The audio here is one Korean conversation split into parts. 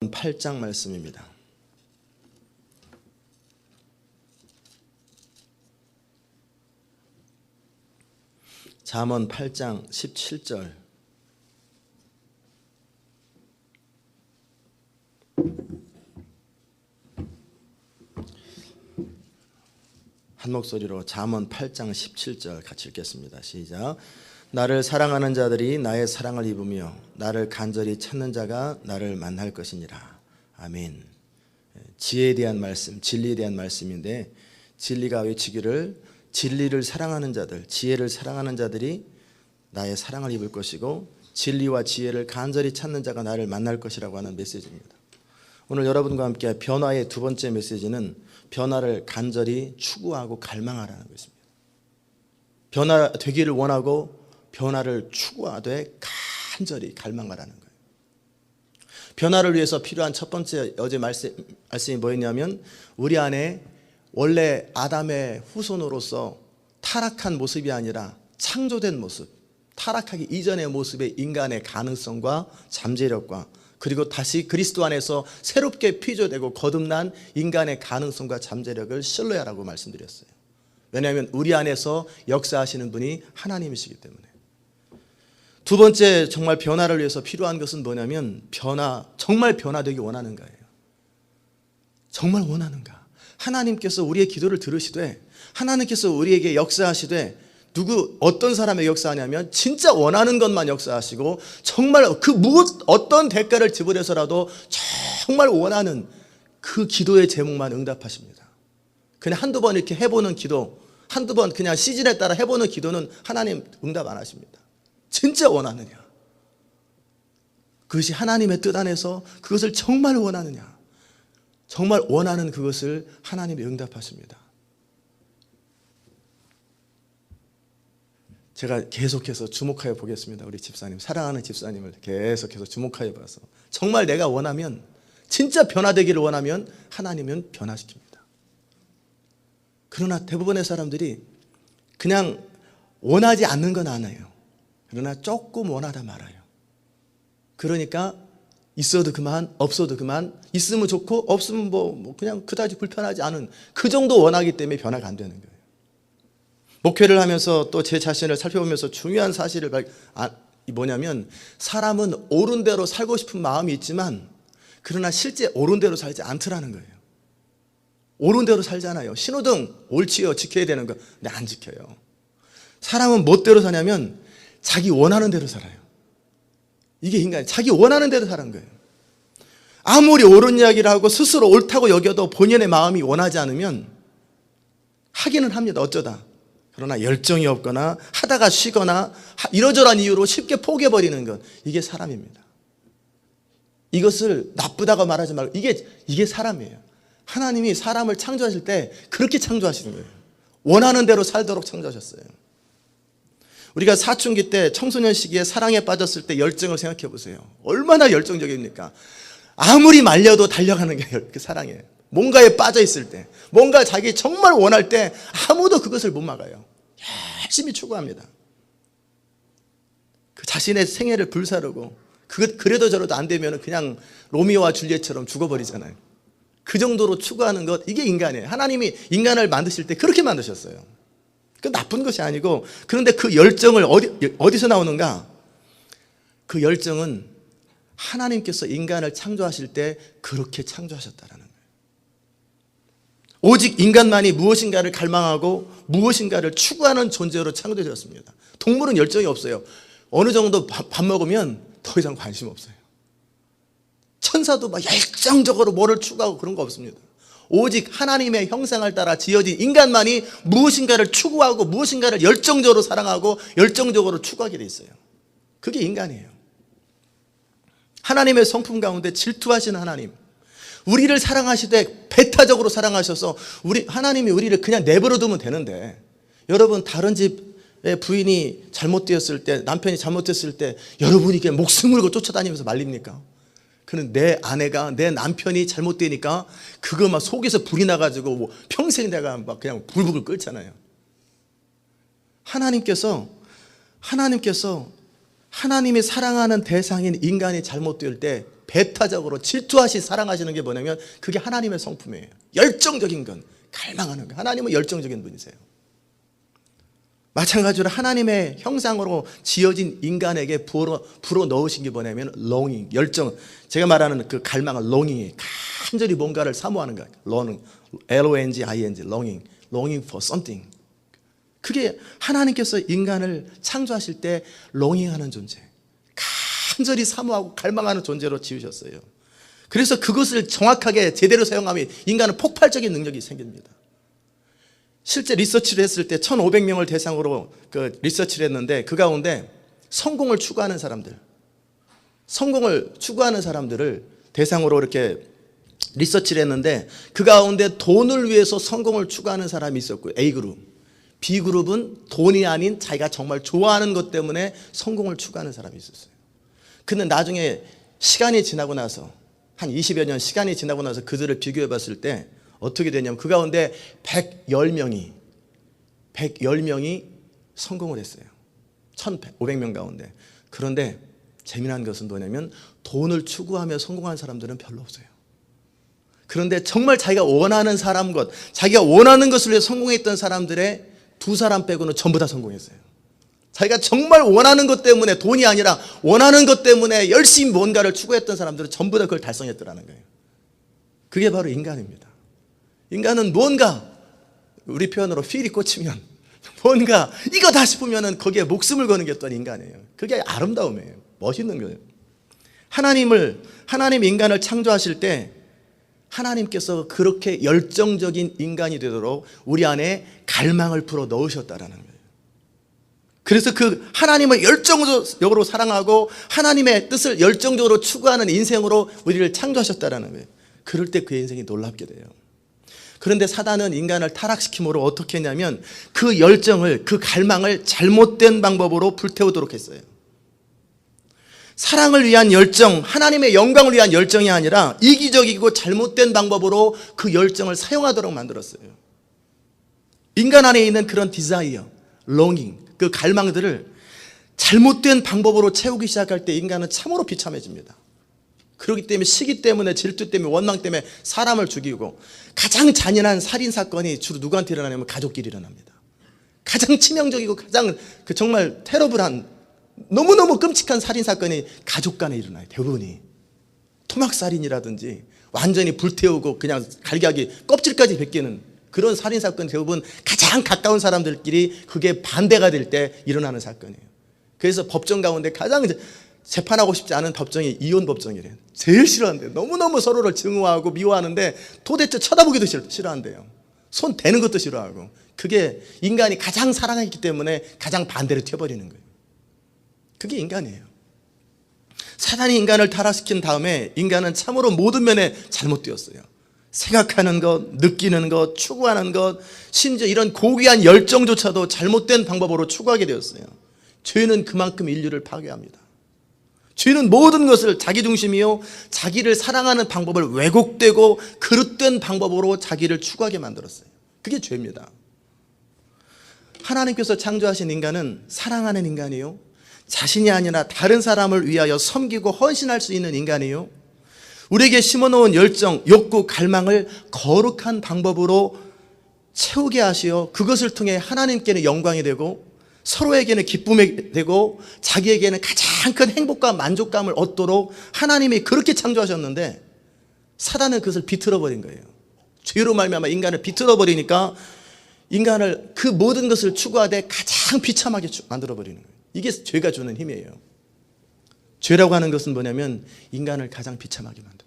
8장 말씀입니다. 잠언 8장 17절. 한 목소리로 잠언 8장 17절 같이 읽겠습니다. 시작. 나를 사랑하는 자들이 나의 사랑을 입으며 나를 간절히 찾는 자가 나를 만날 것이니라. 아멘. 지혜에 대한 말씀, 진리에 대한 말씀인데, 진리가 외치기를 진리를 사랑하는 자들, 지혜를 사랑하는 자들이 나의 사랑을 입을 것이고 진리와 지혜를 간절히 찾는 자가 나를 만날 것이라고 하는 메시지입니다. 오늘 여러분과 함께 변화의 두 번째 메시지는 변화를 간절히 추구하고 갈망하라는 것입니다. 변화되기를 원하고 변화를 추구하되 간절히 갈망하라는 거예요. 변화를 위해서 필요한 첫 번째 어제 말씀이 뭐였냐면, 우리 안에 원래 아담의 후손으로서 타락한 모습이 아니라 창조된 모습, 타락하기 이전의 모습의 인간의 가능성과 잠재력과, 그리고 다시 그리스도 안에서 새롭게 피조되고 거듭난 인간의 가능성과 잠재력을 신뢰하라고 말씀드렸어요. 왜냐하면 우리 안에서 역사하시는 분이 하나님이시기 때문에. 두 번째 정말 변화를 위해서 필요한 것은 뭐냐면, 정말 변화되기 원하는 거예요. 정말 원하는가? 하나님께서 우리의 기도를 들으시되, 하나님께서 우리에게 역사하시되, 어떤 사람에게 역사하냐면 진짜 원하는 것만 역사하시고, 정말 어떤 대가를 지불해서라도 정말 원하는 그 기도의 제목만 응답하십니다. 그냥 한두 번 이렇게 해보는 기도, 한두 번 그냥 시즌에 따라 해보는 기도는 하나님 응답 안 하십니다. 진짜 원하느냐? 그것이 하나님의 뜻 안에서 그것을 정말 원하느냐? 정말 원하는 그것을 하나님이 응답하십니다. 제가 계속해서 주목하여 보겠습니다. 우리 집사님, 사랑하는 집사님을 계속해서 주목하여 봐서, 정말 내가 원하면, 진짜 변화되기를 원하면 하나님은 변화시킵니다. 그러나 대부분의 사람들이 그냥 원하지 않는 건 아니에요. 그러나 조금 원하다 말아요. 그러니까 있어도 그만, 없어도 그만, 있으면 좋고 없으면 뭐 그냥 그다지 불편하지 않은 그 정도 원하기 때문에 변화가 안 되는 거예요. 목회를 하면서 또 제 자신을 살펴보면서 중요한 사실을 뭐냐면, 사람은 옳은 대로 살고 싶은 마음이 있지만 그러나 실제 옳은 대로 살지 않더라는 거예요. 옳은 대로 살잖아요. 신호등 옳지요, 지켜야 되는 거. 근데 안 지켜요. 사람은 멋대로 사냐면 자기 원하는 대로 살아요. 이게 인간이 자기 원하는 대로 사는 거예요. 아무리 옳은 이야기를 하고 스스로 옳다고 여겨도 본인의 마음이 원하지 않으면 하기는 합니다. 어쩌다. 그러나 열정이 없거나 하다가 쉬거나 이러저러한 이유로 쉽게 포기해버리는 것, 이게 사람입니다. 이것을 나쁘다고 말하지 말고 이게 사람이에요. 하나님이 사람을 창조하실 때 그렇게 창조하시는 거예요. 원하는 대로 살도록 창조하셨어요. 우리가 사춘기 때, 청소년 시기에 사랑에 빠졌을 때 열정을 생각해 보세요. 얼마나 열정적입니까? 아무리 말려도 달려가는 게 그 사랑이에요. 뭔가에 빠져 있을 때, 뭔가 자기 정말 원할 때 아무도 그것을 못 막아요. 열심히 추구합니다. 그 자신의 생애를 불사르고, 그래도 저래도 안 되면 그냥 로미오와 줄리엣처럼 죽어버리잖아요. 그 정도로 추구하는 것, 이게 인간이에요. 하나님이 인간을 만드실 때 그렇게 만드셨어요. 그 나쁜 것이 아니고, 그런데 그 열정을 어디서 나오는가? 그 열정은 하나님께서 인간을 창조하실 때 그렇게 창조하셨다라는 거예요. 오직 인간만이 무엇인가를 갈망하고 무엇인가를 추구하는 존재로 창조되었습니다. 동물은 열정이 없어요. 어느 정도 밥 먹으면 더 이상 관심 없어요. 천사도 막 열정적으로 뭐를 추구하고 그런 거 없습니다. 오직 하나님의 형상을 따라 지어진 인간만이 무엇인가를 추구하고 무엇인가를 열정적으로 사랑하고 열정적으로 추구하게 돼 있어요. 그게 인간이에요. 하나님의 성품 가운데 질투하시는 하나님, 우리를 사랑하시되 배타적으로 사랑하셔서 하나님이 우리를 그냥 내버려 두면 되는데, 여러분 다른 집의 부인이 잘못되었을 때, 남편이 잘못됐을 때 여러분이 그냥 목숨 걸고 쫓아다니면서 말립니까? 그는 내 아내가, 내 남편이 잘못되니까 그거 막 속에서 불이 나가지고 뭐 평생 내가 막 그냥 불불 끓잖아요. 하나님께서 하나님이 사랑하는 대상인 인간이 잘못될 때 배타적으로 질투하시 사랑하시는 게 뭐냐면 그게 하나님의 성품이에요. 열정적인 건, 갈망하는 거. 하나님은 열정적인 분이세요. 마찬가지로 하나님의 형상으로 지어진 인간에게 불어 넣으신 게 뭐냐면 longing, 열정. 제가 말하는 그 갈망은 longing이에요. 간절히 뭔가를 사모하는 거예요. L-O-N-G-I-N-G, longing for something. 그게 하나님께서 인간을 창조하실 때 longing하는 존재, 간절히 사모하고 갈망하는 존재로 지으셨어요. 그래서 그것을 정확하게 제대로 사용하면 인간은 폭발적인 능력이 생깁니다. 실제 리서치를 했을 때 1,500명을 대상으로 그 리서치를 했는데 그 가운데 성공을 추구하는 사람들을 대상으로 이렇게 리서치를 했는데 그 가운데 돈을 위해서 성공을 추구하는 사람이 있었고요. A그룹. B그룹은 돈이 아닌 자기가 정말 좋아하는 것 때문에 성공을 추구하는 사람이 있었어요. 근데 나중에 시간이 지나고 나서 한 20여 년 시간이 지나고 나서 그들을 비교해 봤을 때 어떻게 되냐면 그 가운데 110명이 성공을 했어요. 1,500명 가운데. 그런데 재미난 것은 뭐냐면 돈을 추구하며 성공한 사람들은 별로 없어요. 그런데 정말 자기가 원하는 자기가 원하는 것을 위해 성공했던 사람들의 2사람 빼고는 전부 다 성공했어요. 자기가 정말 원하는 것 때문에, 돈이 아니라 원하는 것 때문에 열심히 뭔가를 추구했던 사람들은 전부 다 그걸 달성했더라는 거예요. 그게 바로 인간입니다. 인간은 뭔가, 우리 표현으로 필이 꽂히면 뭔가 이거다 싶으면 거기에 목숨을 거는 게 또 인간이에요. 그게 아름다움이에요. 멋있는 거예요. 하나님 인간을 창조하실 때 하나님께서 그렇게 열정적인 인간이 되도록 우리 안에 갈망을 불어 넣으셨다라는 거예요. 그래서 그 하나님을 열정적으로 사랑하고 하나님의 뜻을 열정적으로 추구하는 인생으로 우리를 창조하셨다라는 거예요. 그럴 때 그의 인생이 놀랍게 돼요. 그런데 사단은 인간을 타락시킴으로 어떻게 했냐면 그 열정을, 그 갈망을 잘못된 방법으로 불태우도록 했어요. 사랑을 위한 열정, 하나님의 영광을 위한 열정이 아니라 이기적이고 잘못된 방법으로 그 열정을 사용하도록 만들었어요. 인간 안에 있는 그런 디자이어, longing, 그 갈망들을 잘못된 방법으로 채우기 시작할 때 인간은 참으로 비참해집니다. 그렇기 때문에 시기 때문에, 질투 때문에, 원망 때문에 사람을 죽이고, 가장 잔인한 살인사건이 주로 누구한테 일어나냐면 가족끼리 일어납니다. 가장 치명적이고 가장 정말 테러블한, 너무너무 끔찍한 살인사건이 가족 간에 일어나요. 대부분이 토막살인이라든지 완전히 불태우고 그냥 갈기하기 껍질까지 벗기는 그런 살인사건, 대부분 가장 가까운 사람들끼리 그게 반대가 될 때 일어나는 사건이에요. 그래서 법정 가운데 가장 재판하고 싶지 않은 법정이 이혼 법정이래요. 제일 싫어한대요. 너무너무 서로를 증오하고 미워하는데 도대체 쳐다보기도 싫어한대요. 손 대는 것도 싫어하고. 그게 인간이 가장 사랑했기 때문에 가장 반대로 튀어버리는 거예요. 그게 인간이에요. 사단이 인간을 타락시킨 다음에 인간은 참으로 모든 면에 잘못되었어요. 생각하는 것, 느끼는 것, 추구하는 것, 심지어 이런 고귀한 열정조차도 잘못된 방법으로 추구하게 되었어요. 죄는 그만큼 인류를 파괴합니다. 죄는 모든 것을 자기중심이요, 자기를 사랑하는 방법을 왜곡되고 그릇된 방법으로 자기를 추구하게 만들었어요. 그게 죄입니다. 하나님께서 창조하신 인간은 사랑하는 인간이요, 자신이 아니라 다른 사람을 위하여 섬기고 헌신할 수 있는 인간이요, 우리에게 심어놓은 열정, 욕구, 갈망을 거룩한 방법으로 채우게 하시어 그것을 통해 하나님께는 영광이 되고 서로에게는 기쁨이 되고 자기에게는 가장 큰 행복과 만족감을 얻도록 하나님이 그렇게 창조하셨는데 사단은 그것을 비틀어버린 거예요. 죄로 말미암아 인간을 비틀어버리니까 인간을 그 모든 것을 추구하되 가장 비참하게 만들어버리는 거예요. 이게 죄가 주는 힘이에요. 죄라고 하는 것은 뭐냐면 인간을 가장 비참하게 만듭니다.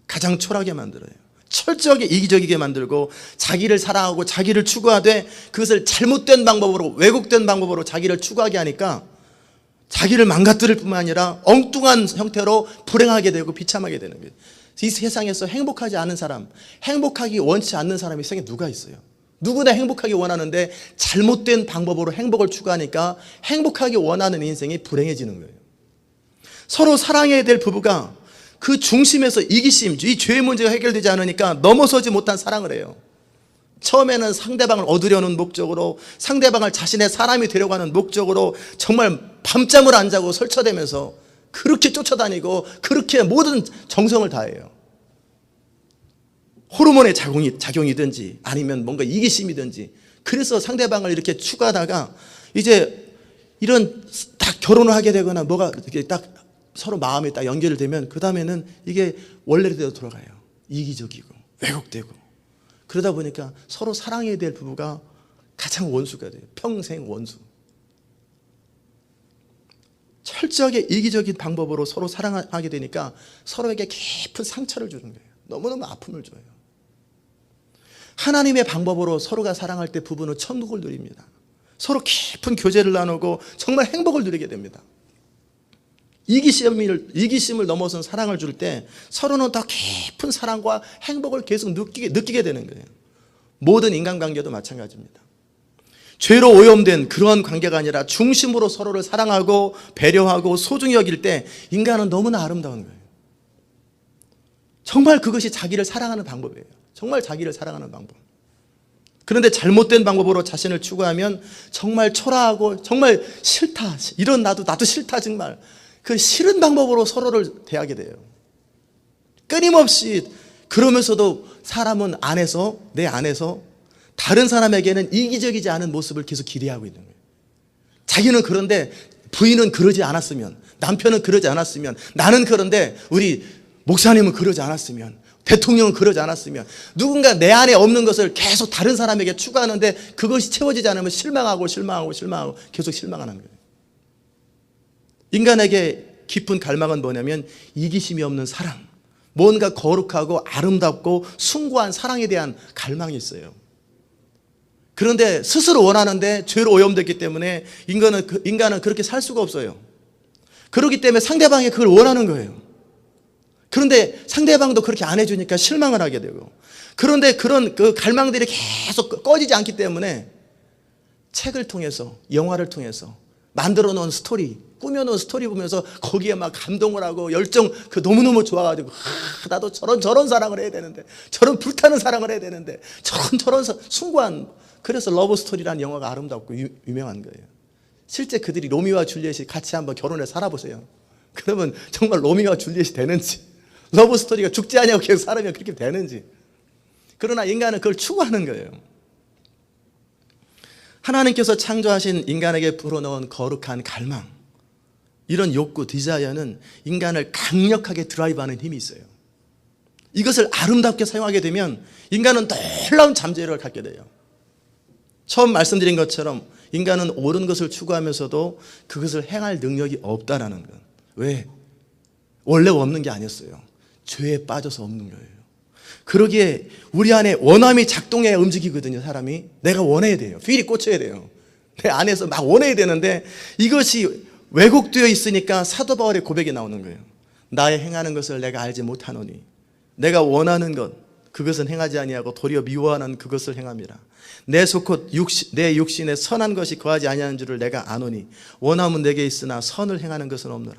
가장 초라하게 만들어요. 철저하게 이기적이게 만들고 자기를 사랑하고 자기를 추구하되 그것을 잘못된 방법으로, 왜곡된 방법으로 자기를 추구하게 하니까 자기를 망가뜨릴 뿐만 아니라 엉뚱한 형태로 불행하게 되고 비참하게 되는 거예요. 이 세상에서 행복하지 않은 사람, 행복하기 원치 않는 사람이 세상에 누가 있어요? 누구나 행복하기 원하는데 잘못된 방법으로 행복을 추구하니까 행복하기 원하는 인생이 불행해지는 거예요. 서로 사랑해야 될 부부가 그 중심에서 이기심, 이 죄의 문제가 해결되지 않으니까 넘어서지 못한 사랑을 해요. 처음에는 상대방을 얻으려는 목적으로, 상대방을 자신의 사람이 되려고 하는 목적으로 정말 밤잠을 안 자고 설쳐대면서 그렇게 쫓아다니고 그렇게 모든 정성을 다해요. 호르몬의 작용이든지 아니면 뭔가 이기심이든지. 그래서 상대방을 이렇게 추구하다가 이제 이런 딱 결혼을 하게 되거나 뭐가 이렇게 딱 서로 마음이 딱 연결되면 그 다음에는 이게 원래대로 돌아가요. 이기적이고 왜곡되고. 그러다 보니까 서로 사랑해야 될 부부가 가장 원수가 돼요. 평생 원수. 철저하게 이기적인 방법으로 서로 사랑하게 되니까 서로에게 깊은 상처를 주는 거예요. 너무너무 아픔을 줘요. 하나님의 방법으로 서로가 사랑할 때 부부는 천국을 누립니다. 서로 깊은 교제를 나누고 정말 행복을 누리게 됩니다. 이기심을 넘어선 사랑을 줄 때 서로는 더 깊은 사랑과 행복을 계속 느끼게 되는 거예요. 모든 인간관계도 마찬가지입니다. 죄로 오염된 그러한 관계가 아니라 중심으로 서로를 사랑하고 배려하고 소중히 여길 때 인간은 너무나 아름다운 거예요. 정말 그것이 자기를 사랑하는 방법이에요. 정말 자기를 사랑하는 방법. 그런데 잘못된 방법으로 자신을 추구하면 정말 초라하고 정말 싫다. 이런 나도 싫다 정말. 그 싫은 방법으로 서로를 대하게 돼요. 끊임없이. 그러면서도 사람은 내 안에서 다른 사람에게는 이기적이지 않은 모습을 계속 기대하고 있는 거예요. 자기는 그런데 부인은 그러지 않았으면, 남편은 그러지 않았으면, 나는 그런데 우리 목사님은 그러지 않았으면, 대통령은 그러지 않았으면, 누군가 내 안에 없는 것을 계속 다른 사람에게 추구하는데 그것이 채워지지 않으면 실망하고 계속 실망하는 거예요. 인간에게 깊은 갈망은 뭐냐면 이기심이 없는 사랑, 뭔가 거룩하고 아름답고 숭고한 사랑에 대한 갈망이 있어요. 그런데 스스로 원하는데 죄로 오염됐기 때문에 인간은 그렇게 살 수가 없어요. 그렇기 때문에 상대방이 그걸 원하는 거예요. 그런데 상대방도 그렇게 안 해주니까 실망을 하게 되고, 그런데 그런 그 갈망들이 계속 꺼지지 않기 때문에 책을 통해서, 영화를 통해서 만들어 놓은 스토리, 꾸며놓은 스토리 보면서 거기에 막 감동을 하고 열정, 너무너무 좋아가지고 나도 저런 사랑을 해야 되는데, 저런 불타는 사랑을 해야 되는데, 저런 숭고한. 그래서 러브 스토리라는 영화가 아름답고 유명한 거예요. 실제 그들이 로미오와 줄리엣이 같이 한번 결혼해 살아보세요. 그러면 정말 로미오와 줄리엣이 되는지, 러브 스토리가 죽지 않냐고 계속 살아면 그렇게 되는지. 그러나 인간은 그걸 추구하는 거예요. 하나님께서 창조하신 인간에게 불어넣은 거룩한 갈망, 이런 욕구, 디자이어는 인간을 강력하게 드라이브하는 힘이 있어요. 이것을 아름답게 사용하게 되면 인간은 놀라운 잠재력을 갖게 돼요. 처음 말씀드린 것처럼 인간은 옳은 것을 추구하면서도 그것을 행할 능력이 없다라는 것. 왜? 원래 없는 게 아니었어요. 죄에 빠져서 없는 거예요. 그러기에 우리 안에 원함이 작동해야 움직이거든요. 사람이. 내가 원해야 돼요. 필이 꽂혀야 돼요. 내 안에서 막 원해야 되는데 이것이 왜곡되어 있으니까 사도 바울의 고백이 나오는 거예요. 나의 행하는 것을 내가 알지 못하노니 내가 원하는 것 그것은 행하지 아니하고 도리어 미워하는 그것을 행함이라. 내 육신에 선한 것이 거하지 아니하는 줄을 내가 아노니 원함은 내게 있으나 선을 행하는 것은 없노라.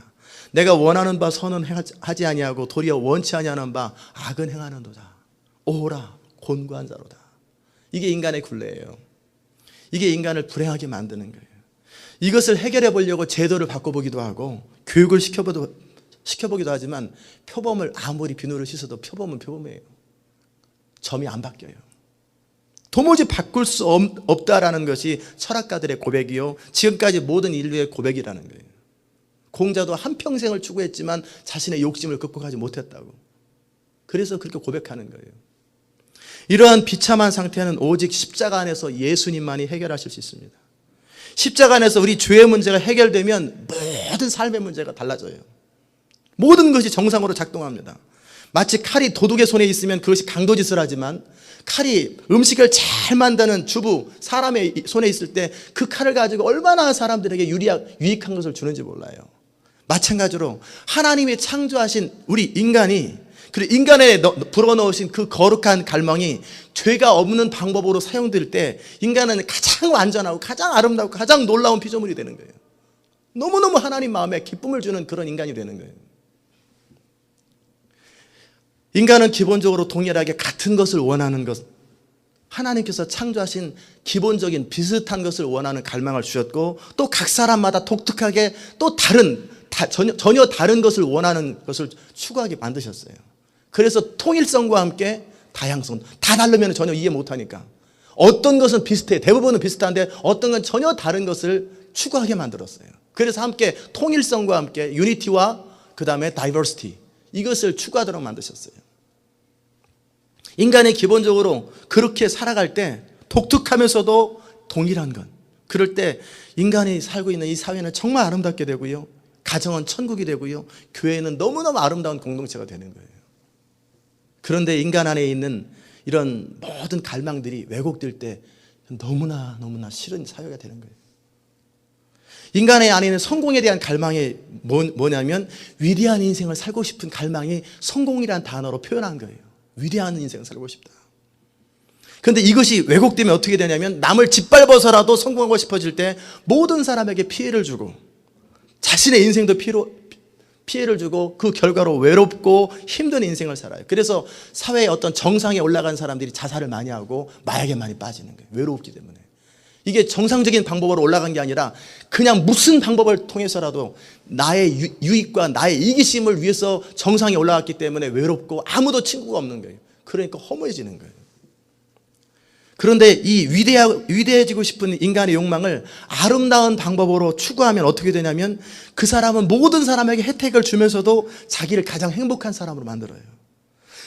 내가 원하는 바 선은 하지 아니하고 도리어 원치 아니하는 바 악은 행하는도다. 오호라 곤고한 자로다. 이게 인간의 굴레예요. 이게 인간을 불행하게 만드는 거예요. 이것을 해결해 보려고 제도를 바꿔보기도 하고 교육을 시켜보기도 하지만 표범을 아무리 비누를 씻어도 표범은 표범이에요. 점이 안 바뀌어요. 도무지 바꿀 수 없다라는 것이 철학가들의 고백이요, 지금까지 모든 인류의 고백이라는 거예요. 공자도 한평생을 추구했지만 자신의 욕심을 극복하지 못했다고. 그래서 그렇게 고백하는 거예요. 이러한 비참한 상태는 오직 십자가 안에서 예수님만이 해결하실 수 있습니다. 십자가 안에서 우리 죄의 문제가 해결되면 모든 삶의 문제가 달라져요. 모든 것이 정상으로 작동합니다. 마치 칼이 도둑의 손에 있으면 그것이 강도짓을 하지만 칼이 음식을 잘 만드는 주부, 사람의 손에 있을 때 그 칼을 가지고 얼마나 사람들에게 유익한 것을 주는지 몰라요. 마찬가지로 하나님이 창조하신 우리 인간이, 그리고 인간에 불어넣으신 그 거룩한 갈망이 죄가 없는 방법으로 사용될 때 인간은 가장 완전하고 가장 아름답고 가장 놀라운 피조물이 되는 거예요. 너무너무 하나님 마음에 기쁨을 주는 그런 인간이 되는 거예요. 인간은 기본적으로 동일하게 같은 것을 원하는 것, 하나님께서 창조하신 기본적인 비슷한 것을 원하는 갈망을 주셨고, 또 각 사람마다 독특하게 또 다른 전혀 다른 것을 원하는 것을 추구하게 만드셨어요. 그래서 통일성과 함께 다양성, 다 다르면 전혀 이해 못하니까 어떤 것은 비슷해, 대부분은 비슷한데 어떤 건 전혀 다른 것을 추구하게 만들었어요. 그래서 함께 통일성과 함께 유니티와 그 다음에 다이버시티, 이것을 추구하도록 만드셨어요. 인간이 기본적으로 그렇게 살아갈 때 독특하면서도 동일한 것, 그럴 때 인간이 살고 있는 이 사회는 정말 아름답게 되고요, 가정은 천국이 되고요, 교회는 너무너무 아름다운 공동체가 되는 거예요. 그런데 인간 안에 있는 이런 모든 갈망들이 왜곡될 때 너무나 싫은 사회가 되는 거예요. 인간의 안에 있는 성공에 대한 갈망이 뭐냐면 위대한 인생을 살고 싶은 갈망이 성공이라는 단어로 표현한 거예요. 위대한 인생을 살고 싶다. 그런데 이것이 왜곡되면 어떻게 되냐면 남을 짓밟아서라도 성공하고 싶어질 때 모든 사람에게 피해를 주고 자신의 인생도 피해를 주고 그 결과로 외롭고 힘든 인생을 살아요. 그래서 사회의 어떤 정상에 올라간 사람들이 자살을 많이 하고 마약에 많이 빠지는 거예요. 외로웠기 때문에. 이게 정상적인 방법으로 올라간 게 아니라 그냥 무슨 방법을 통해서라도 나의 유익과 나의 이기심을 위해서 정상에 올라갔기 때문에 외롭고 아무도 친구가 없는 거예요. 그러니까 허무해지는 거예요. 그런데 이 위대해지고 싶은 인간의 욕망을 아름다운 방법으로 추구하면 어떻게 되냐면 그 사람은 모든 사람에게 혜택을 주면서도 자기를 가장 행복한 사람으로 만들어요.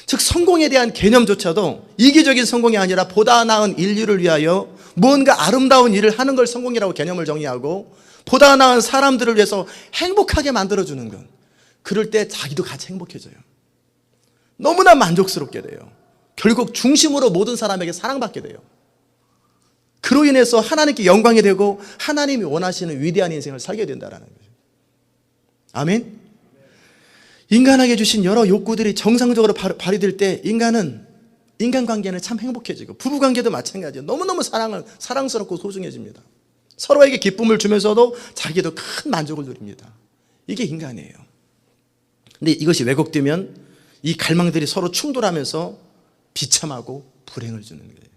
즉 성공에 대한 개념조차도 이기적인 성공이 아니라 보다 나은 인류를 위하여 무언가 아름다운 일을 하는 걸 성공이라고 개념을 정의하고 보다 나은 사람들을 위해서 행복하게 만들어주는 것, 그럴 때 자기도 같이 행복해져요. 너무나 만족스럽게 돼요. 결국 중심으로 모든 사람에게 사랑받게 돼요. 그로 인해서 하나님께 영광이 되고 하나님이 원하시는 위대한 인생을 살게 된다는 거죠. 아멘. 인간에게 주신 여러 욕구들이 정상적으로 발휘될 때 인간관계는 참 행복해지고 부부관계도 마찬가지예요. 너무너무 사랑스럽고 소중해집니다. 서로에게 기쁨을 주면서도 자기도 큰 만족을 누립니다. 이게 인간이에요. 근데 이것이 왜곡되면 이 갈망들이 서로 충돌하면서 비참하고 불행을 주는 거예요.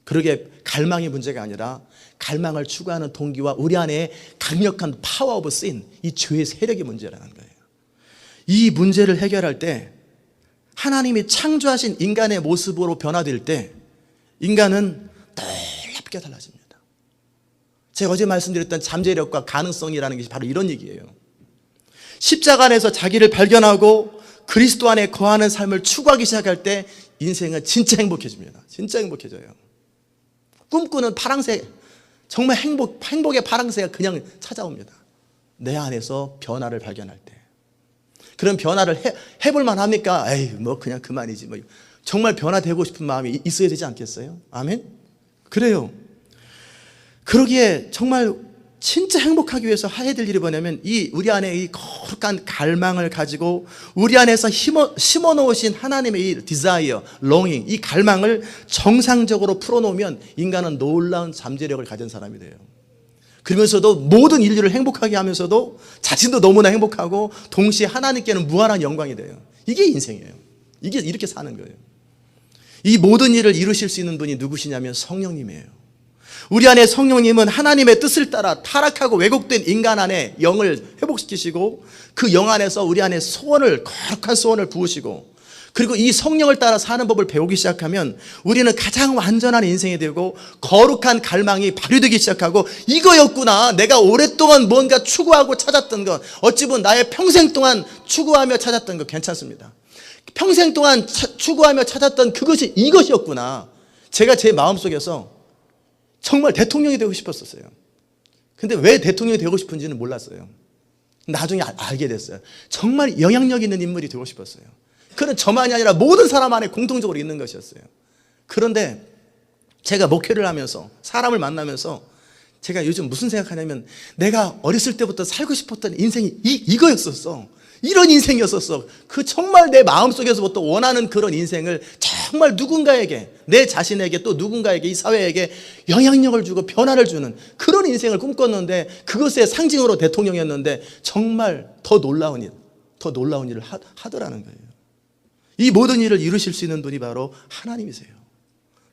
그러게 갈망이 문제가 아니라 갈망을 추구하는 동기와 우리 안에 강력한 파워 오브 신, 이 죄의 세력이 문제라는 거예요. 이 문제를 해결할 때 하나님이 창조하신 인간의 모습으로 변화될 때 인간은 놀랍게 달라집니다. 제가 어제 말씀드렸던 잠재력과 가능성이라는 것이 바로 이런 얘기예요. 십자가 안에서 자기를 발견하고 그리스도 안에 거하는 삶을 추구하기 시작할 때 인생은 진짜 행복해집니다. 진짜 행복해져요. 꿈꾸는 파랑새, 정말 행복의 파랑새가 그냥 찾아옵니다. 내 안에서 변화를 발견할 때. 그런 변화를 해볼 만합니까? 에이, 뭐 그냥 그만이지. 뭐 정말 변화되고 싶은 마음이 있어야 되지 않겠어요? 아멘? 그래요. 그러기에 정말 진짜 행복하기 위해서 해야 될 일이 뭐냐면 우리 안에 이 거룩한 갈망을 가지고 우리 안에서 심어 놓으신 하나님의 이 desire, longing, 이 갈망을 정상적으로 풀어놓으면 인간은 놀라운 잠재력을 가진 사람이 돼요. 그러면서도 모든 인류를 행복하게 하면서도 자신도 너무나 행복하고 동시에 하나님께는 무한한 영광이 돼요. 이게 인생이에요. 이게 이렇게 사는 거예요. 이 모든 일을 이루실 수 있는 분이 누구시냐면 성령님이에요. 우리 안에 성령님은 하나님의 뜻을 따라 타락하고 왜곡된 인간 안에 영을 회복시키시고 그 영 안에서 우리 안에 거룩한 소원을 부으시고, 그리고 이 성령을 따라 사는 법을 배우기 시작하면 우리는 가장 완전한 인생이 되고 거룩한 갈망이 발휘되기 시작하고, 이거였구나, 내가 오랫동안 뭔가 추구하고 찾았던 것, 어찌 보면 나의 평생 동안 추구하며 찾았던 것, 괜찮습니다. 평생 동안 추구하며 찾았던 그것이 이것이었구나. 제가 제 마음속에서 정말 대통령이 되고 싶었었어요. 근데 왜 대통령이 되고 싶은지는 몰랐어요. 나중에 알게 됐어요. 정말 영향력 있는 인물이 되고 싶었어요. 그건 저만이 아니라 모든 사람 안에 공통적으로 있는 것이었어요. 그런데 제가 목회를 하면서 사람을 만나면서 제가 요즘 무슨 생각하냐면, 내가 어렸을 때부터 살고 싶었던 인생이 이거였었어. 이런 인생이었었어. 그 정말 내 마음속에서부터 원하는 그런 인생을 정말 누군가에게, 내 자신에게 또 누군가에게, 이 사회에게 영향력을 주고 변화를 주는 그런 인생을 꿈꿨는데, 그것의 상징으로 대통령이었는데 정말 더 놀라운 일을 하더라는 거예요. 이 모든 일을 이루실 수 있는 분이 바로 하나님이세요.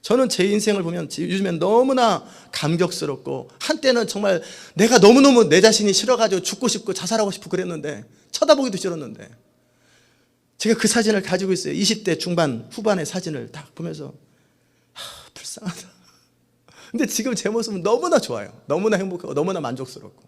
저는 제 인생을 보면 요즘엔 너무나 감격스럽고, 한때는 정말 내가 너무너무 내 자신이 싫어가지고 죽고 싶고 자살하고 싶고 그랬는데, 쳐다보기도 싫었는데, 제가 그 사진을 가지고 있어요. 20대 중반 후반의 사진을 딱 보면서 불쌍하다. 근데 지금 제 모습은 너무나 좋아요. 너무나 행복하고 너무나 만족스럽고.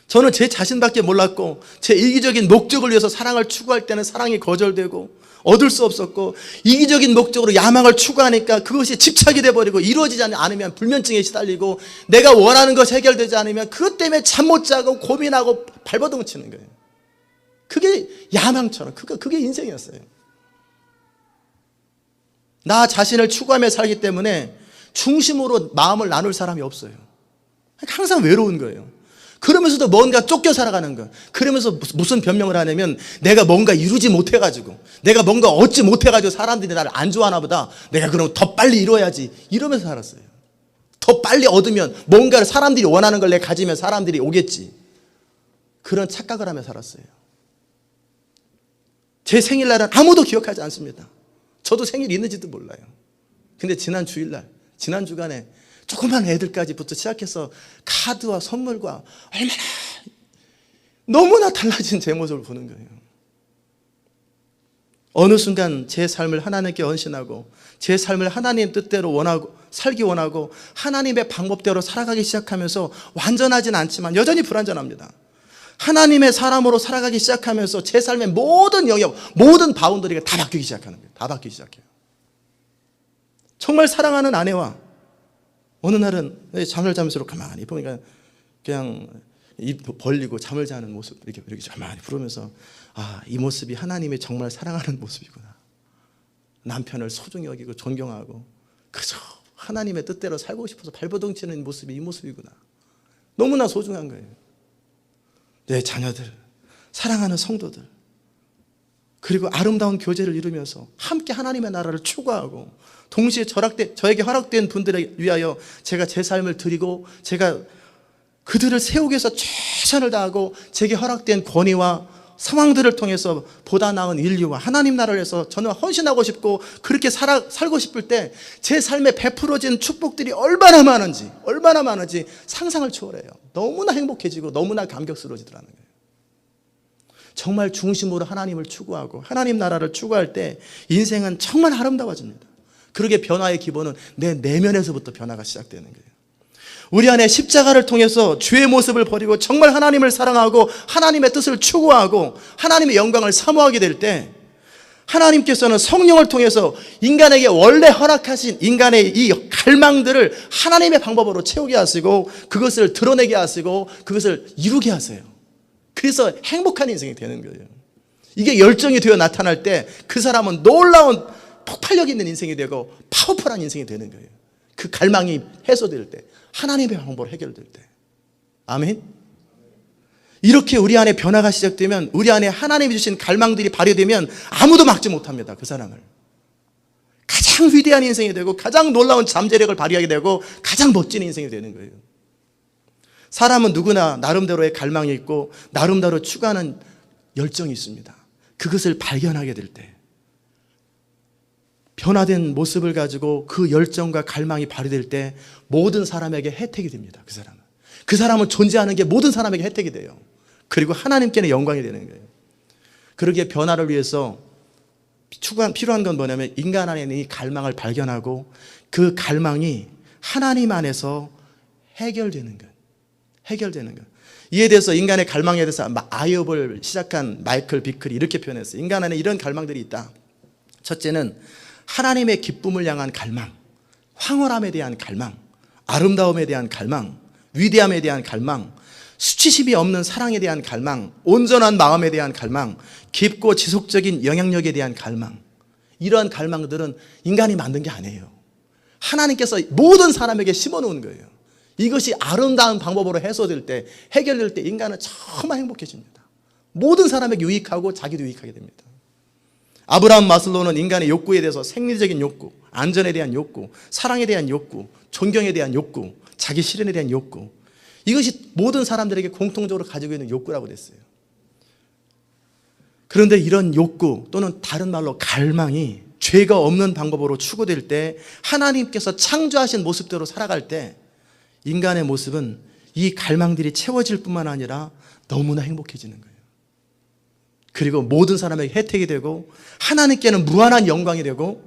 저는 제 자신밖에 몰랐고, 제 이기적인 목적을 위해서 사랑을 추구할 때는 사랑이 거절되고 얻을 수 없었고, 이기적인 목적으로 야망을 추구하니까 그것이 집착이 돼버리고, 이루어지지 않으면 불면증에 시달리고, 내가 원하는 것이 해결되지 않으면 그것 때문에 잠 못 자고 고민하고 발버둥 치는 거예요. 그게 야망처럼, 그게 인생이었어요. 나 자신을 추구하며 살기 때문에 중심으로 마음을 나눌 사람이 없어요. 항상 외로운 거예요. 그러면서도 뭔가 쫓겨 살아가는 거. 그러면서 무슨 변명을 하냐면, 내가 뭔가 이루지 못해가지고, 내가 뭔가 얻지 못해가지고 사람들이 나를 안 좋아하나 보다, 내가 그럼 더 빨리 이뤄야지, 이러면서 살았어요. 더 빨리 얻으면, 뭔가를 사람들이 원하는 걸 내가 가지면 사람들이 오겠지, 그런 착각을 하며 살았어요. 제 생일날은 아무도 기억하지 않습니다. 저도 생일이 있는지도 몰라요. 근데 지난 주일날, 지난 주간에 조그만 애들까지부터 시작해서 카드와 선물과 얼마나 너무나 달라진 제 모습을 보는 거예요. 어느 순간 제 삶을 하나님께 헌신하고, 제 삶을 하나님 뜻대로 살기 원하고, 하나님의 방법대로 살아가기 시작하면서, 완전하진 않지만 여전히 불완전합니다. 하나님의 사람으로 살아가기 시작하면서 제 삶의 모든 영역, 모든 바운더리가 다 바뀌기 시작하는 거예요. 다 바뀌기 시작해요. 정말 사랑하는 아내와 어느 날은 잠을 자면서 가만히 보니까 그냥 입 벌리고 잠을 자는 모습, 이렇게 가만히 부르면서, 이 모습이 하나님이 정말 사랑하는 모습이구나. 남편을 소중히 여기고 존경하고 그저 하나님의 뜻대로 살고 싶어서 발버둥 치는 모습이 이 모습이구나. 너무나 소중한 거예요. 내 자녀들, 사랑하는 성도들, 그리고 아름다운 교제를 이루면서 함께 하나님의 나라를 추구하고, 동시에 저에게 허락된 분들에 위하여 제가 제 삶을 드리고, 제가 그들을 세우기 위해서 최선을 다하고, 제게 허락된 권위와 상황들을 통해서 보다 나은 인류와 하나님 나라를 위해서 저는 헌신하고 싶고, 그렇게 살고 싶을 때 제 삶에 베풀어진 축복들이 얼마나 많은지 상상을 초월해요. 너무나 행복해지고 너무나 감격스러워지더라는 거예요. 정말 중심으로 하나님을 추구하고 하나님 나라를 추구할 때 인생은 정말 아름다워집니다. 그러게 변화의 기본은 내 내면에서부터 변화가 시작되는 거예요. 우리 안에 십자가를 통해서 주의 모습을 버리고 정말 하나님을 사랑하고 하나님의 뜻을 추구하고 하나님의 영광을 사모하게 될 때, 하나님께서는 성령을 통해서 인간에게 원래 허락하신 인간의 이 갈망들을 하나님의 방법으로 채우게 하시고, 그것을 드러내게 하시고, 그것을 이루게 하세요. 그래서 행복한 인생이 되는 거예요. 이게 열정이 되어 나타날 때 그 사람은 놀라운 폭발력 있는 인생이 되고 파워풀한 인생이 되는 거예요. 그 갈망이 해소될 때, 하나님의 방법으로 해결될 때. 아멘. 이렇게 우리 안에 변화가 시작되면, 우리 안에 하나님이 주신 갈망들이 발휘되면 아무도 막지 못합니다. 그 사람을. 가장 위대한 인생이 되고, 가장 놀라운 잠재력을 발휘하게 되고, 가장 멋진 인생이 되는 거예요. 사람은 누구나 나름대로의 갈망이 있고 나름대로 추구하는 열정이 있습니다. 그것을 발견하게 될 때, 변화된 모습을 가지고 그 열정과 갈망이 발휘될 때 모든 사람에게 혜택이 됩니다. 그 사람은 존재하는 게 모든 사람에게 혜택이 돼요. 그리고 하나님께는 영광이 되는 거예요. 그러기에 변화를 위해서 필요한 건 뭐냐면, 인간 안에 있는 이 갈망을 발견하고 그 갈망이 하나님 안에서 해결되는 것. 이에 대해서, 인간의 갈망에 대해서 아이업을 시작한 마이클 비클이 이렇게 표현했어요. 인간 안에 이런 갈망들이 있다. 첫째는 하나님의 기쁨을 향한 갈망, 황홀함에 대한 갈망, 아름다움에 대한 갈망, 위대함에 대한 갈망, 수치심이 없는 사랑에 대한 갈망, 온전한 마음에 대한 갈망, 깊고 지속적인 영향력에 대한 갈망. 이러한 갈망들은 인간이 만든 게 아니에요. 하나님께서 모든 사람에게 심어놓은 거예요. 이것이 아름다운 방법으로 해소될 때, 해결될 때 인간은 정말 행복해집니다. 모든 사람에게 유익하고 자기도 유익하게 됩니다. 아브라함 마슬로우는 인간의 욕구에 대해서 생리적인 욕구, 안전에 대한 욕구, 사랑에 대한 욕구, 존경에 대한 욕구, 자기 실현에 대한 욕구, 이것이 모든 사람들에게 공통적으로 가지고 있는 욕구라고 됐어요. 그런데 이런 욕구 또는 다른 말로 갈망이 죄가 없는 방법으로 추구될 때, 하나님께서 창조하신 모습대로 살아갈 때 인간의 모습은 이 갈망들이 채워질 뿐만 아니라 너무나 행복해지는 거예요. 그리고 모든 사람에게 혜택이 되고 하나님께는 무한한 영광이 되고,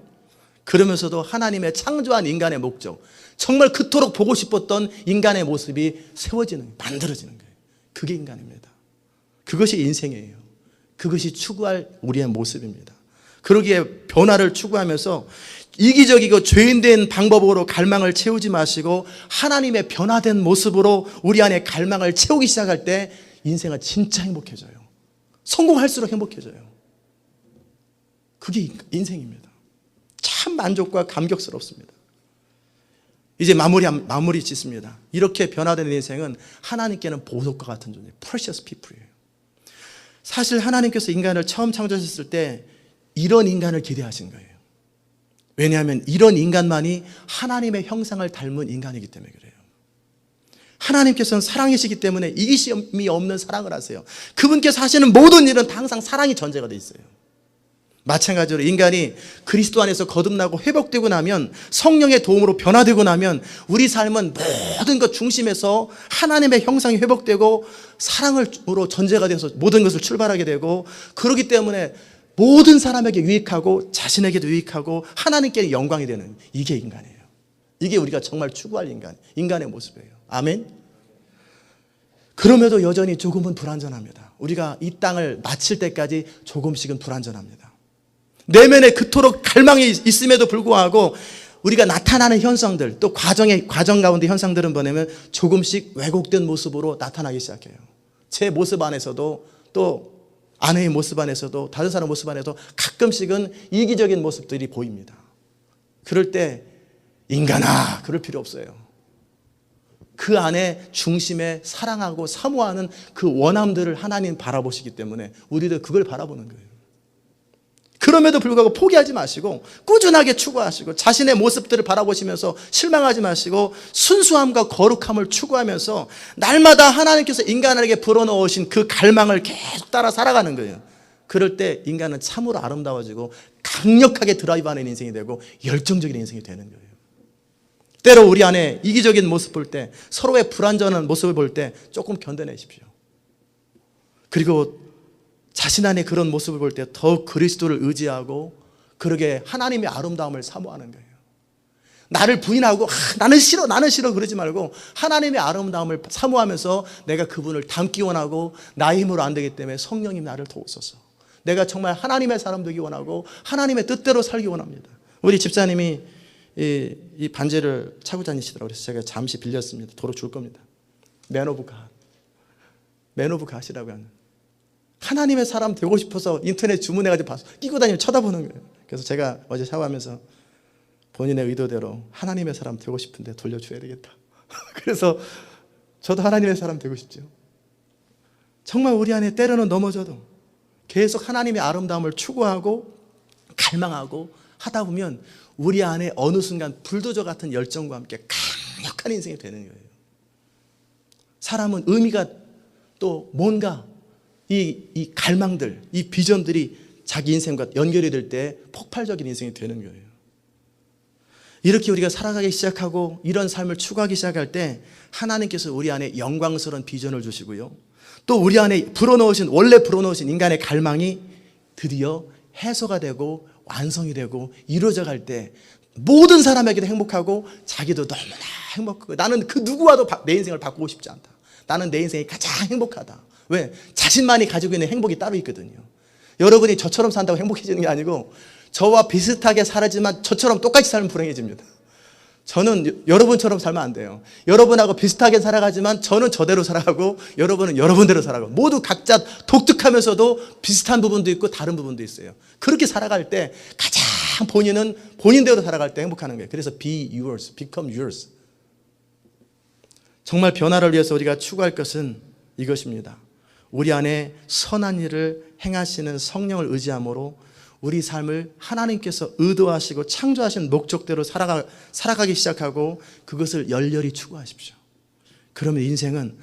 그러면서도 하나님의 창조한 인간의 목적, 정말 그토록 보고 싶었던 인간의 모습이 세워지는, 만들어지는 거예요. 그게 인간입니다. 그것이 인생이에요. 그것이 추구할 우리의 모습입니다. 그러기에 변화를 추구하면서 이기적이고 죄인된 방법으로 갈망을 채우지 마시고 하나님의 변화된 모습으로 우리 안에 갈망을 채우기 시작할 때 인생은 진짜 행복해져요. 성공할수록 행복해져요. 그게 인생입니다. 참 만족과 감격스럽습니다. 이제 마무리 짓습니다. 이렇게 변화된 인생은 하나님께는 보석과 같은 존재, precious people이에요. 사실 하나님께서 인간을 처음 창조하셨을 때 이런 인간을 기대하신 거예요. 왜냐하면 이런 인간만이 하나님의 형상을 닮은 인간이기 때문에 그래요. 하나님께서는 사랑이시기 때문에 이기심이 없는 사랑을 하세요. 그분께서 하시는 모든 일은 항상 사랑이 전제가 돼 있어요. 마찬가지로 인간이 그리스도 안에서 거듭나고 회복되고 나면, 성령의 도움으로 변화되고 나면 우리 삶은 모든 것 중심에서 하나님의 형상이 회복되고 사랑으로 전제가 돼서 모든 것을 출발하게 되고, 그렇기 때문에 모든 사람에게 유익하고 자신에게도 유익하고 하나님께 영광이 되는, 이게 인간이에요. 이게 우리가 정말 추구할 인간의 모습이에요. 아멘. 그럼에도 여전히 조금은 불완전합니다. 우리가 이 땅을 마칠 때까지 조금씩은 불완전합니다. 내면에 그토록 갈망이 있음에도 불구하고 우리가 나타나는 현상들, 또 과정 가운데 현상들은 뭐냐면 조금씩 왜곡된 모습으로 나타나기 시작해요. 제 모습 안에서도, 또 아내의 모습 안에서도, 다른 사람 모습 안에서도 가끔씩은 이기적인 모습들이 보입니다. 그럴 때 인간아, 그럴 필요 없어요. 그 안에 중심에 사랑하고 사모하는 그 원함들을 하나님 바라보시기 때문에 우리도 그걸 바라보는 거예요. 그럼에도 불구하고 포기하지 마시고 꾸준하게 추구하시고, 자신의 모습들을 바라보시면서 실망하지 마시고 순수함과 거룩함을 추구하면서 날마다 하나님께서 인간에게 불어넣으신 그 갈망을 계속 따라 살아가는 거예요. 그럴 때 인간은 참으로 아름다워지고 강력하게 드라이브하는 인생이 되고 열정적인 인생이 되는 거예요. 때로 우리 안에 이기적인 모습 볼 때, 서로의 불완전한 모습을 볼 때 조금 견뎌내십시오. 그리고 자신 안에 그런 모습을 볼 때 더 그리스도를 의지하고, 그러게 하나님의 아름다움을 사모하는 거예요. 나를 부인하고 나는 싫어 그러지 말고 하나님의 아름다움을 사모하면서 내가 그분을 닮기 원하고, 나의 힘으로 안 되기 때문에 성령님 나를 도우소서. 내가 정말 하나님의 사람 되기 원하고 하나님의 뜻대로 살기 원합니다. 우리 집사님이 이 반지를 차고 다니시더라고요. 그래서 제가 잠시 빌렸습니다. 도로 줄 겁니다. 맨 오브 갓이라고 하는, 하나님의 사람 되고 싶어서 인터넷 주문해가지고 봐서 끼고 다니면 쳐다보는 거예요. 그래서 제가 어제 샤워하면서 본인의 의도대로 하나님의 사람 되고 싶은데 돌려줘야 되겠다. 그래서 저도 하나님의 사람 되고 싶죠. 정말 우리 안에 때로는 넘어져도 계속 하나님의 아름다움을 추구하고 갈망하고 하다 보면 우리 안에 어느 순간 불도저 같은 열정과 함께 강력한 인생이 되는 거예요. 사람은 의미가, 또 뭔가 이 갈망들, 이 비전들이 자기 인생과 연결이 될 때 폭발적인 인생이 되는 거예요. 이렇게 우리가 살아가기 시작하고 이런 삶을 추구하기 시작할 때 하나님께서 우리 안에 영광스러운 비전을 주시고요, 또 우리 안에 원래 불어넣으신 인간의 갈망이 드디어 해소가 되고 완성이 되고 이루어져 갈 때 모든 사람에게도 행복하고 자기도 너무나 행복하고, 나는 그 누구와도 내 인생을 바꾸고 싶지 않다. 나는 내 인생이 가장 행복하다. 왜? 자신만이 가지고 있는 행복이 따로 있거든요. 여러분이 저처럼 산다고 행복해지는 게 아니고, 저와 비슷하게 살지만 저처럼 똑같이 살면 불행해집니다. 저는 여러분처럼 살면 안 돼요. 여러분하고 비슷하게 살아가지만 저는 저대로 살아가고 여러분은 여러분대로 살아가고, 모두 각자 독특하면서도 비슷한 부분도 있고 다른 부분도 있어요. 그렇게 살아갈 때 가장 본인은 본인대로 살아갈 때 행복하는 거예요. 그래서 be yours, become yours. 정말 변화를 위해서 우리가 추구할 것은 이것입니다. 우리 안에 선한 일을 행하시는 성령을 의지함으로 우리 삶을 하나님께서 의도하시고 창조하신 목적대로 살아가기 시작하고 그것을 열렬히 추구하십시오. 그러면 인생은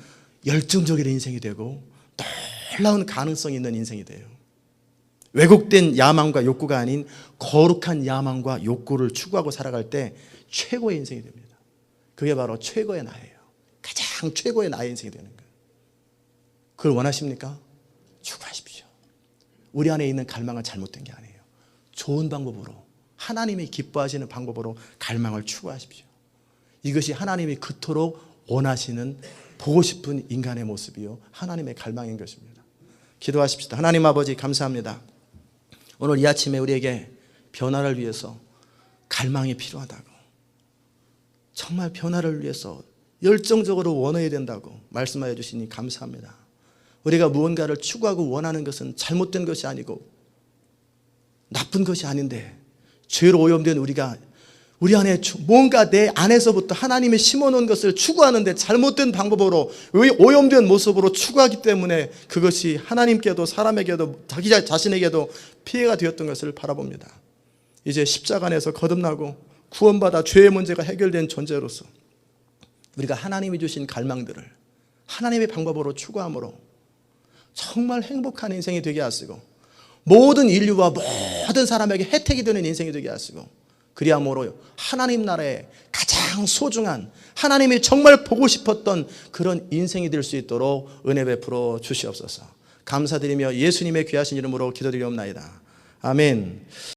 열정적인 인생이 되고 놀라운 가능성이 있는 인생이 돼요. 왜곡된 야망과 욕구가 아닌 거룩한 야망과 욕구를 추구하고 살아갈 때 최고의 인생이 됩니다. 그게 바로 최고의 나예요. 가장 최고의 나의 인생이 되는 거예요. 그걸 원하십니까? 추구하십시오. 우리 안에 있는 갈망은 잘못된 게 아니에요. 좋은 방법으로, 하나님이 기뻐하시는 방법으로 갈망을 추구하십시오. 이것이 하나님이 그토록 원하시는, 보고 싶은 인간의 모습이요, 하나님의 갈망인 것입니다. 기도하십시다. 하나님 아버지, 감사합니다. 오늘 이 아침에 우리에게 변화를 위해서 갈망이 필요하다고, 정말 변화를 위해서 열정적으로 원해야 된다고 말씀하여 주시니 감사합니다. 우리가 무언가를 추구하고 원하는 것은 잘못된 것이 아니고 나쁜 것이 아닌데, 죄로 오염된 우리가 우리 안에 뭔가 내 안에서부터 하나님이 심어놓은 것을 추구하는데 잘못된 방법으로, 오염된 모습으로 추구하기 때문에 그것이 하나님께도 사람에게도 자기 자신에게도 피해가 되었던 것을 바라봅니다. 이제 십자가 안에서 거듭나고 구원받아 죄의 문제가 해결된 존재로서 우리가 하나님이 주신 갈망들을 하나님의 방법으로 추구함으로 정말 행복한 인생이 되게 하시고, 모든 인류와 모든 사람에게 혜택이 되는 인생이 되게 하시고, 그리함으로 하나님 나라의 가장 소중한, 하나님이 정말 보고 싶었던 그런 인생이 될 수 있도록 은혜 베풀어 주시옵소서. 감사드리며 예수님의 귀하신 이름으로 기도드리옵나이다. 아멘.